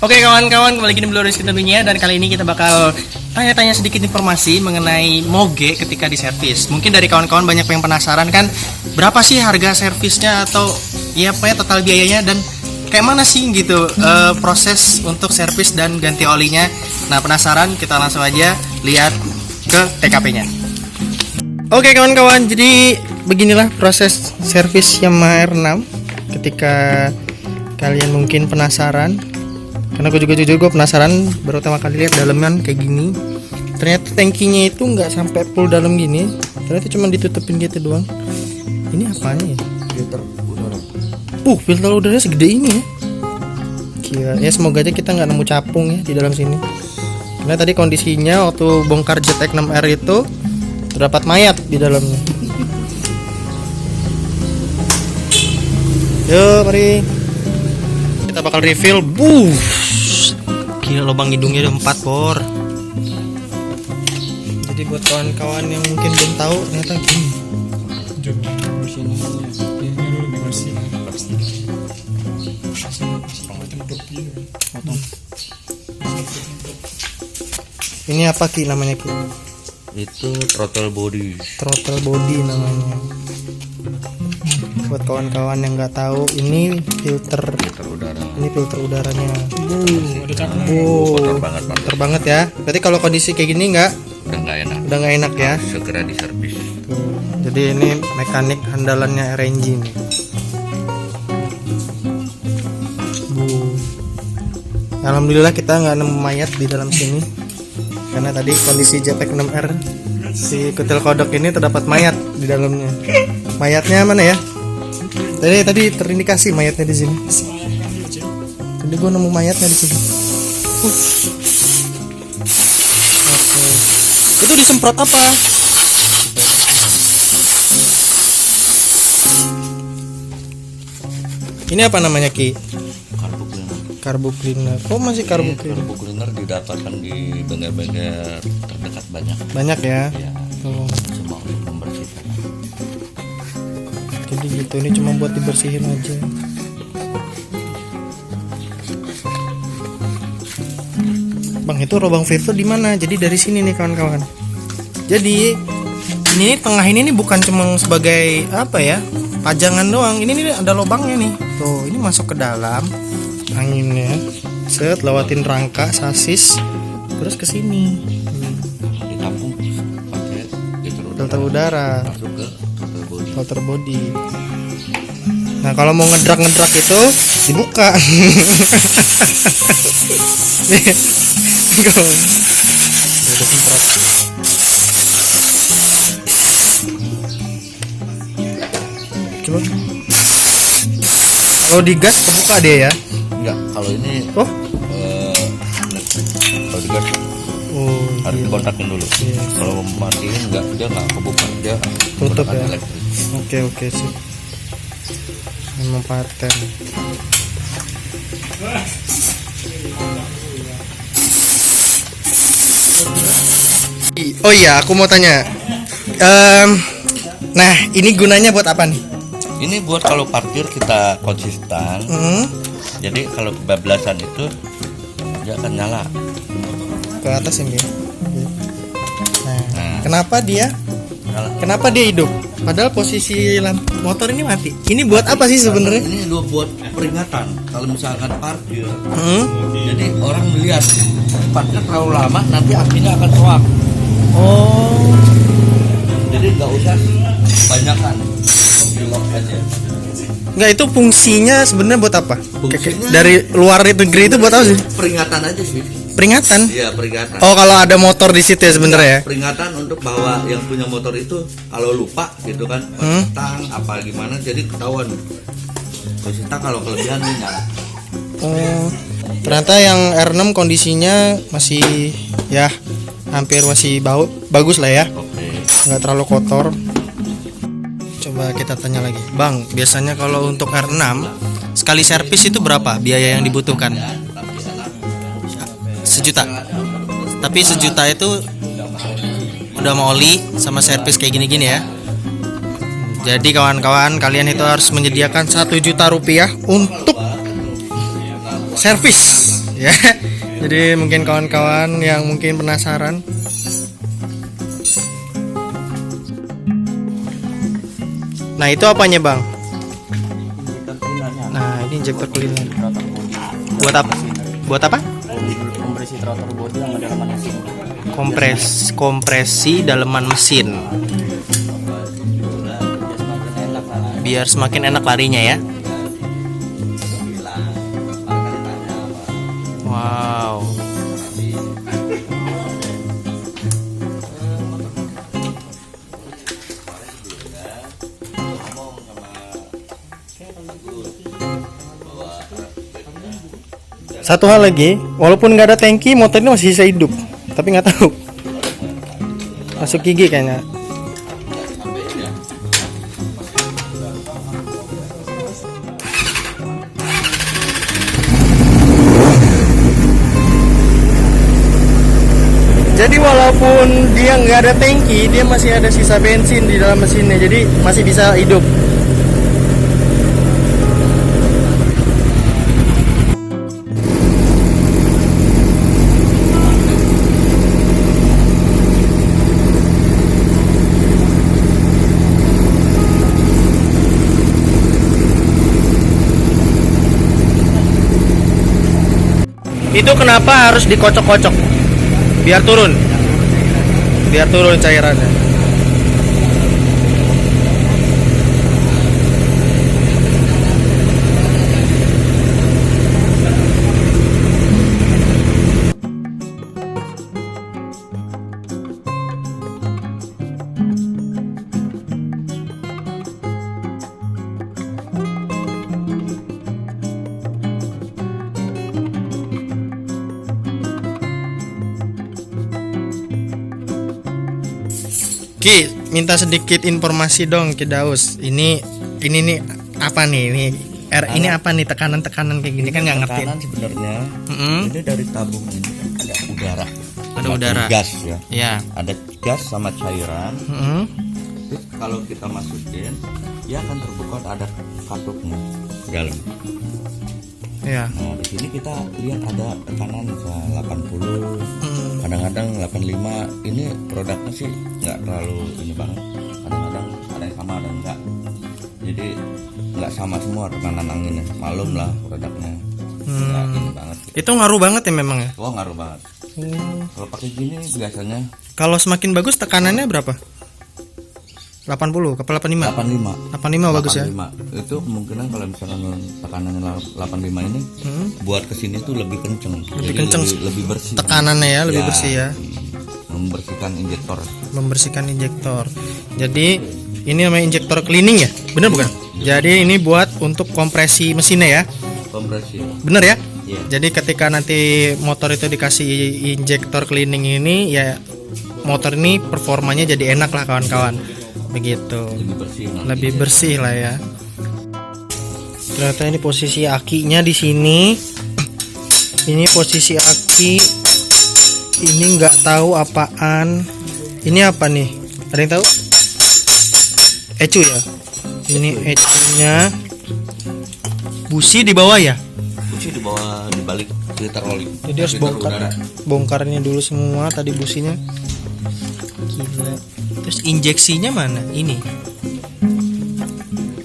Oke kawan-kawan, kembali lagi di Blue Rizky tentunya. Dan kali ini kita bakal tanya-tanya sedikit informasi mengenai moge ketika di servis. Mungkin dari kawan-kawan banyak yang penasaran kan, berapa sih harga servisnya atau ya apa ya total biayanya dan kayak mana sih gitu proses untuk servis dan ganti olinya. Nah penasaran, kita langsung aja lihat ke TKP-nya. Oke kawan-kawan, jadi beginilah proses servis Yamaha R6 ketika kalian mungkin penasaran. Karena gue juga jujur gue penasaran, baru pertama kali lihat daleman kayak gini. Ternyata tangkinya itu nggak sampai full dalam gini, ternyata cuma ditutupin gitu doang. Ini apanya ya? Filter udara. Filter udaranya segede ini ya. Gila. Ya semoga aja kita nggak nemu capung ya di dalam sini. Karena tadi kondisinya waktu bongkar jet X6R itu terdapat mayat di dalamnya. Yuk mari kita bakal refill. Gila, lubang hidungnya ada 4 bor. Jadi buat kawan-kawan yang mungkin belum tahu, ternyata gini. Ini apa Ki namanya Ki? Itu throttle body. Throttle body namanya. Buat kawan-kawan yang nggak tahu, ini filter Udara. Ini filter udaranya. Kotor banget ya. Berarti kalau kondisi kayak gini udah nggak enak. udah nggak enak ya. Segera diservis. Jadi ini mekanik andalannya RNG nih. Alhamdulillah kita nggak nemu mayat di dalam sini. Karena tadi kondisi JPEG 6R si kutil kodok ini terdapat mayat di dalamnya. Mayatnya mana ya? Tadi terindikasi mayatnya di sini. Tadi gue nemu mayatnya di sini. Itu disemprot apa? Ini apa namanya Ki? Carbo cleaner. Carbo cleaner. Oh masih carbo cleaner. Carbo cleaner didapatkan di bengkel-bengkel terdekat banyak. Banyak ya. Ya, Oh. cuma untuk membersihkan. Jadi gitu, ini cuma buat dibersihin aja. Bang, itu lubang filter di mana? Jadi dari sini nih kawan-kawan. Jadi ini tengah ini nih bukan cuma sebagai apa ya? Pajangan doang. Ini nih ada lubangnya nih. Tuh, ini masuk ke dalam anginnya. Set lewatin rangka sasis terus ke sini. Ditampung pakai Filter udara. masuk ke throttle body. Filter body. Nah kalau mau ngedrak itu dibuka. Coba. Kalau digas buka dia ya. Enggak, kalau ini Oh. kalau digas Oh. harus Iya. dikontakin dulu. Iya. Kalau matiin enggak, dia nggak kebuka, dia Tutup menggunakan ya. elektrik. Oke sih. Memang paten. Oh iya, aku mau tanya. Nah, ini gunanya buat apa nih? Ini buat kalau parkir kita konsisten. Jadi kalau kebablasan itu dia akan nyala. Ke atas ini. Nah, Nah, kenapa dia? nyala. Kenapa dia hidup? Padahal posisi lampu motor ini mati. Ini buat apa sih sebenarnya? Ini dua buat peringatan. Kalau misalkan parkir, jadi orang melihat parkir terlalu lama, nanti apinya akan soak. Oh, Jadi nggak usah kebanyakan, di lock aja. enggak, itu fungsinya sebenarnya buat apa? Fungsinya- Dari luar negeri itu buat apa sih? Peringatan aja sih. Peringatan. Iya, peringatan. Oh, kalau ada motor di situ ya sebenarnya ya. Peringatan untuk bahwa yang punya motor itu kalau lupa gitu kan, tang apa gimana, jadi ketahuan. Kalau kalau kelebihan nih nyala. Oh, ternyata yang R6 kondisinya masih ya hampir masih bagus lah ya, Oke. nggak terlalu kotor. Coba kita tanya lagi, Bang. Biasanya kalau untuk R6 sekali servis itu berapa biaya yang dibutuhkan? 1 juta. Tapi 1 juta itu udah mau oli sama servis kayak gini-gini ya. Jadi kawan-kawan, kalian itu harus menyediakan 1 juta rupiah untuk servis. Ya. Jadi mungkin kawan-kawan yang mungkin penasaran. Nah, itu apanya, Bang? Nah, ini injektor cleaner. Buat apa? Buat apa? Kompresi rotor bodi sama dalaman mesin. Kompresi daleman mesin. Biar semakin enak larinya ya. Wow. Satu hal lagi, walaupun nggak ada tangki, motor ini masih bisa hidup. Tapi nggak tahu. Masuk gigi kayaknya. Jadi walaupun dia nggak ada tangki, dia masih ada sisa bensin di dalam mesinnya, jadi masih bisa hidup. Itu kenapa harus dikocok-kocok? Biar turun cairannya. Ki, minta sedikit informasi dong Ki Daus. Ini nih apa nih? Ini apa nih tekanan-tekanan kayak gini kan nggak ngerti. Tekanan sebenarnya ini dari tabung ini ada udara. Ada udara. Gas ya. Ya. Ada gas sama cairan. Terus kalau kita masukin, dia akan terbuka ada katupnya di dalam. Ya. Nah, di sini kita lihat ada tekanan misalnya 80, kadang-kadang 85. Ini produknya sih nggak terlalu ini banget. Kadang-kadang ada yang sama, ada yang enggak. Jadi nggak sama semua tekanan anginnya. Malum lah produknya. Nggak ini banget. Itu ngaruh banget ya memang ya. Oh, ngaruh banget. Kalau pakai gini biasanya Kalau semakin bagus tekanannya berapa? 80 ke 85? 85 bagus ya. 85. Itu kemungkinan kalau misalkan tekanannya 85 ini buat kesini tuh lebih kenceng. Lebih Jadi kenceng. lebih bersih. Tekanannya ya lebih bersih ya. Membersihkan injektor. Jadi ini namanya injektor cleaning ya? Bener bukan? Jadi ini buat untuk kompresi mesinnya ya? Kompresi. Bener ya? Iya. Jadi ketika nanti motor itu dikasih injektor cleaning ini ya, motor ini performanya jadi enak lah kawan-kawan. Begitu. Lebih bersih lah ya. Ternyata ini posisi akinya di sini. Ini posisi aki. Ini nggak tahu apaan. Ini apa nih? Ada yang tahu? Ecu ya. Ini ecunya. Busi di bawah ya. Busi di bawah, di balik filter oli. Jadi harus bongkarnya dulu semua tadi businya. Gila. Terus injeksinya mana? Ini.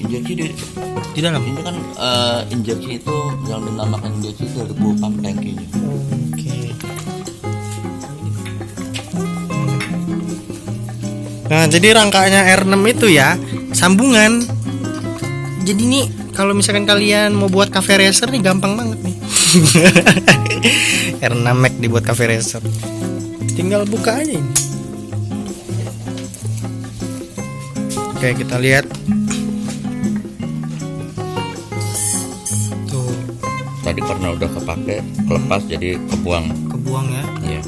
Injeksi Di dalam. ini kan injeksi itu yang dinamakan injeksi itu dari pump tangkinya. Oke. Nah, jadi rangkanya R6 itu ya sambungan. Jadi nih kalau misalkan kalian mau buat cafe racer nih gampang banget nih. R6 Max dibuat cafe racer. Tinggal buka aja ini. Oke, kita lihat. Tuh. Tadi karena udah kepake, kelepas jadi kebuang. Kebuang ya. Iya.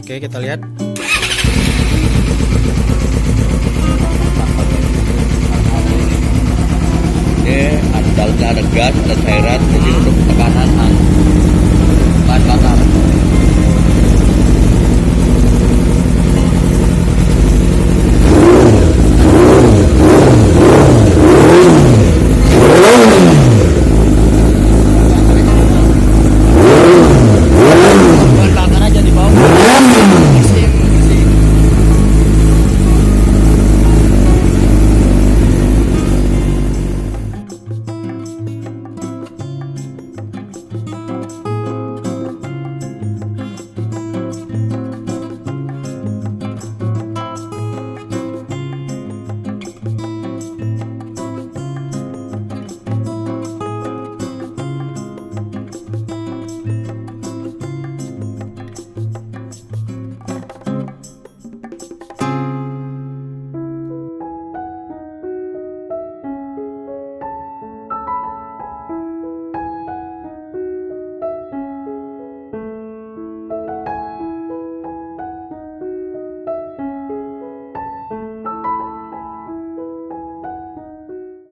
Oke, kita lihat. Ini dalamnya ada gas, ada cairan, jadi untuk tekanan bahan bakar